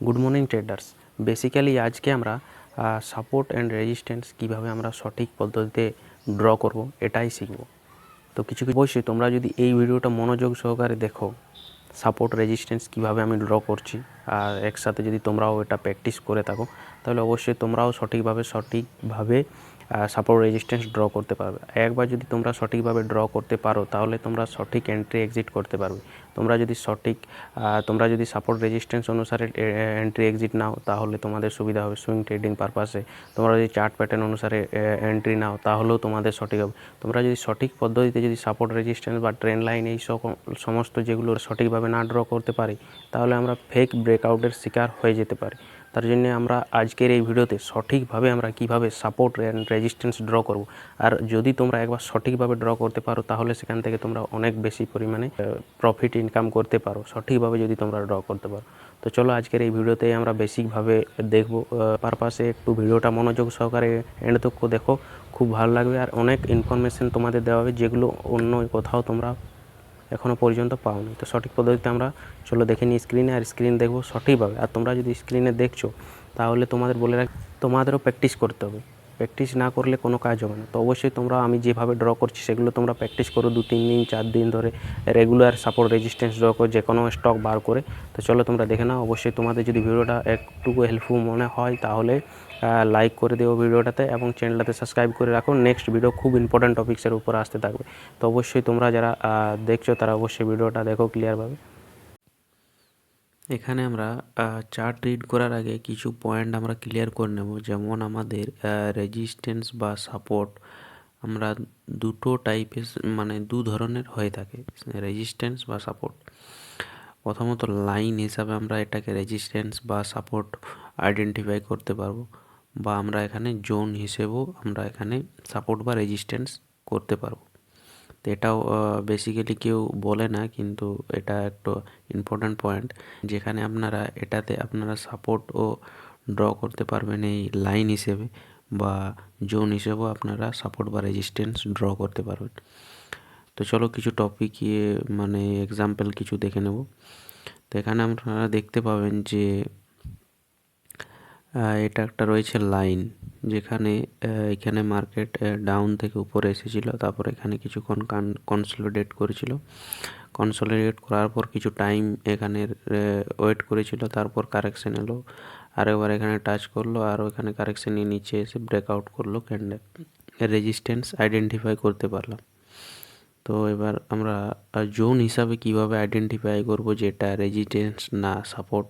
Good morning traders. Basically আজকে আমরা support and resistance কীভাবে আমরা সঠিক পদ্ধতিতে ড্র করব এটাই শিখব। তো কিছু অবশ্যই তোমরা যদি এই ভিডিওটা মনোযোগ সহকারে দেখো, সাপোর্ট রেজিস্ট্যান্স কীভাবে আমি ড্র করছি আর একসাথে যদি তোমরাও এটা প্র্যাকটিস করে থাকো, তাহলে অবশ্যই তোমরাও সঠিকভাবে সাপোর্ট রেজিস্ট্যান্স ড্র করতে পারবে। একবার যদি তোমরা সঠিকভাবে ড্র করতে পারো, তাহলে তোমরা সঠিক এন্ট্রি এক্সিট করতে পারবে। তোমরা যদি সাপোর্ট রেজিস্ট্যান্স অনুসারে এন্ট্রি এক্সিট নাও, তাহলে তোমাদের সুবিধা হবে সুইং ট্রেডিং পারপাসে। তোমরা যদি চার্ট প্যাটার্ন অনুসারে এন্ট্রি নাও, তাহলেও তোমাদের সঠিক হবে। তোমরা যদি সঠিক পদ্ধতিতে যদি সাপোর্ট রেজিস্ট্যান্স বা ট্রেন্ড লাইন এই সমস্ত যেগুলো সঠিকভাবে না ড্র করতে পারি, তাহলে আমরা ফেক ব্রেকআউটের শিকার হয়ে যেতে পারি। তার জন্য আমরা আজকের এই ভিডিওতে সঠিকভাবে আমরা কিভাবে সাপোর্ট অ্যান্ড রেজিস্ট্যান্স ড্র করব। আর যদি তোমরা একবার সঠিকভাবে ড্র করতে পারো, তাহলে সেখান থেকে তোমরা অনেক বেশি পরিমাণে প্রফিট ইনকাম করতে পারো, সঠিকভাবে যদি তোমরা ড্র করতে পারো। তো চলো আজকের এই ভিডিওতে আমরা বেসিকভাবে দেখব। পারপাসে একটু ভিডিওটা মনোযোগ সহকারে এন্ড তক দেখো, খুব ভালো লাগবে। আর অনেক ইনফরমেশন তোমাদের দেওয়া হবে, যেগুলো অন্য কোথাও তোমরা এখনও পর্যন্ত পাওনি। তো সঠিক পদ্ধতিতে আমরা চলো দেখে নিই স্ক্রিনে, আর স্ক্রিন দেখবো সঠিকভাবে। আর তোমরা যদি স্ক্রিনে দেখছো, তাহলে তোমাদের বলে রাখি, তোমাদেরও প্র্যাকটিস করতে হবে। প্র্যাকটিস না করলে কোনো কাজ হবে না। তো অবশ্যই তোমরা আমি যেভাবে ড্র করছি সেগুলো তোমরা প্র্যাকটিস করো 2-3 দিন 4 দিন ধরে, রেগুলার সাপোর্ট রেজিস্ট্যান্স ড্র করো যে কোনো স্টক বার করে। তো চলো তোমরা দেখে নাও। অবশ্যই তোমাদের যদি ভিডিওটা একটুকু হেল্পফুল মনে হয়, তাহলে লাইক করে দেবো ভিডিওটাতে এবং চ্যানেলটাতে সাবস্ক্রাইব করে রাখো। নেক্সট ভিডিও খুব ইম্পর্ট্যান্ট টপিক্সের উপর আসতে থাকবে। তো অবশ্যই তোমরা যারা দেখছো, তারা অবশ্যই ভিডিওটা দেখো ক্লিয়ারভাবে। এখানে আমরা চার্ট রিড করার আগে কিছু পয়েন্ট আমরা ক্লিয়ার করে নেব। যেমন আমাদের রেজিস্ট্যান্স বা সাপোর্ট আমরা দুটো টাইপের, মানে দু ধরনের হয়ে থাকে রেজিস্ট্যান্স বা সাপোর্ট। প্রথমত লাইন হিসাবে আমরা এটাকে রেজিস্ট্যান্স বা সাপোর্ট আইডেন্টিফাই করতে পারবো, বা আমরা এখানে জোন হিসেবেও আমরা এখানে সাপোর্ট বা রেজিস্ট্যান্স করতে পারবো। তো এটাও বেসিক্যালি কেউ বলে না, কিন্তু এটা একটা ইম্পর্ট্যান্ট পয়েন্ট, যেখানে এটাতে আপনারা সাপোর্টও ড্র করতে পারবেন এই লাইন হিসেবে, বা জোন হিসেবেও আপনারা সাপোর্ট বা রেজিস্ট্যান্স ড্র করতে পারবেন। তো চলো কিছু টপিক মানে এক্সাম্পল কিছু দেখে নেব। তো এখানে আপনারা দেখতে পাবেন যে এটা একটা রয়েছে লাইন, যেখানে এখানে মার্কেট ডাউন থেকে উপরে এসেছিলো, তারপর এখানে কিছুক্ষণ কনসলিডেট করেছিল। কনসলিডেট করার পর কিছু টাইম এখানে ওয়েট করেছিল, তারপর কারেকশন এলো, আরেকবার এখানে টাচ করলো, আর ওখানে কারেকশন নিয়ে নিচে এসে ব্রেকআউট করলো ক্যান্ডেল। রেজিস্ট্যান্স আইডেন্টিফাই করতে পারলাম। তো এবার আমরা জোন হিসাবে কিভাবে আইডেন্টিফাই করব যে এটা রেজিস্ট্যান্স না সাপোর্ট,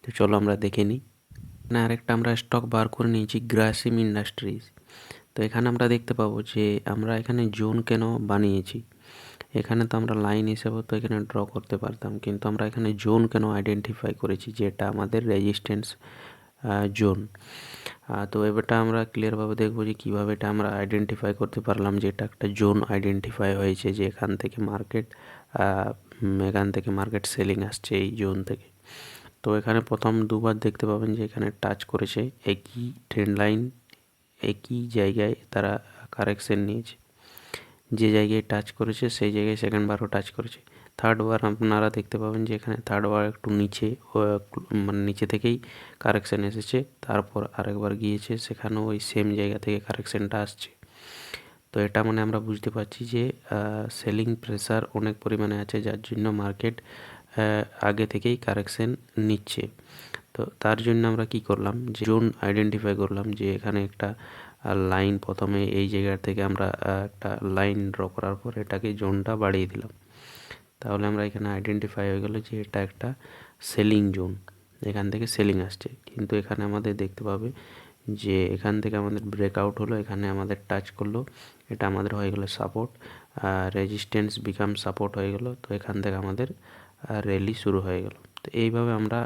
তো চলো আমরা দেখে নিই। না, আরেকটা আমরা স্টক বার করে নিয়েছি, গ্রাসিম ইন্ডাস্ট্রিজ। তো এখানে আমরা দেখতে পাবো যে আমরা এখানে জোন কেন বানিয়েছি। এখানে তো আমরা লাইন হিসেবে তো এখানে ড্র করতে পারতাম, কিন্তু আমরা এখানে জোন কেন আইডেন্টিফাই করেছি, যে এটা আমাদের রেজিস্ট্যান্স জোন। তো এবারটা আমরা ক্লিয়ারভাবে দেখবো যে কীভাবে এটা আমরা আইডেন্টিফাই করতে পারলাম যে এটা একটা জোন আইডেন্টিফাই হয়েছে, যে এখান থেকে মার্কেট সেলিং আসছে এই জোন থেকে। তো এখানে প্রথম দুবার দেখতে পাবেন যে এখানে টাচ করেছে একই ট্রেন্ড লাইন, একই জায়গায় তারা কারেকশন নিয়েছে। যে জায়গায় টাচ করেছে সেই জায়গায় সেকেন্ডবারও টাচ করেছে। থার্ডবার আপনারা দেখতে পাবেন যে এখানে থার্ডবার একটু নিচে, মানে নিচে থেকেই কারেকশন এসেছে, তারপর আরেকবার গিয়েছে, সেখানেও ওই সেম জায়গা থেকে কারেকশনটা আসছে। তো এটা মানে আমরা বুঝতে পারছি যে সেলিং প্রেসার অনেক পরিমাণে আছে, যার জন্য মার্কেট আগে থেকেই কারেকশন নিচ্ছে। তো তার জন্য আমরা কি করলাম, যে জোন আইডেন্টিফাই করলাম, যে এখানে একটা লাইন, প্রথমে এই জায়গা থেকে আমরা একটা লাইন ড্র করার পর এটাকে জোনটা বাড়িয়ে দিলাম। তাহলে আমরা এখানে আইডেন্টিফাই হয়ে গেল যে এটা একটা সেলিং জোন, এখান থেকে সেলিং আসছে। কিন্তু এখানে আমাদের দেখতে পাবে যে এখান থেকে আমাদের ব্রেকআউট হলো, এখানে আমাদের টাচ করলো, এটা আমাদের হয়ে গেলো সাপোর্ট, রেজিস্ট্যান্স বিকাম সাপোর্ট হয়ে গেল। তো এখান থেকে আমাদের র্যালি শুরু হয়ে গেল। তো এইভাবে আমরা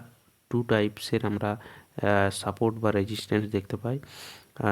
টু টাইপসের আমরা সাপোর্ট বা রেজিস্ট্যান্স দেখতে পাই।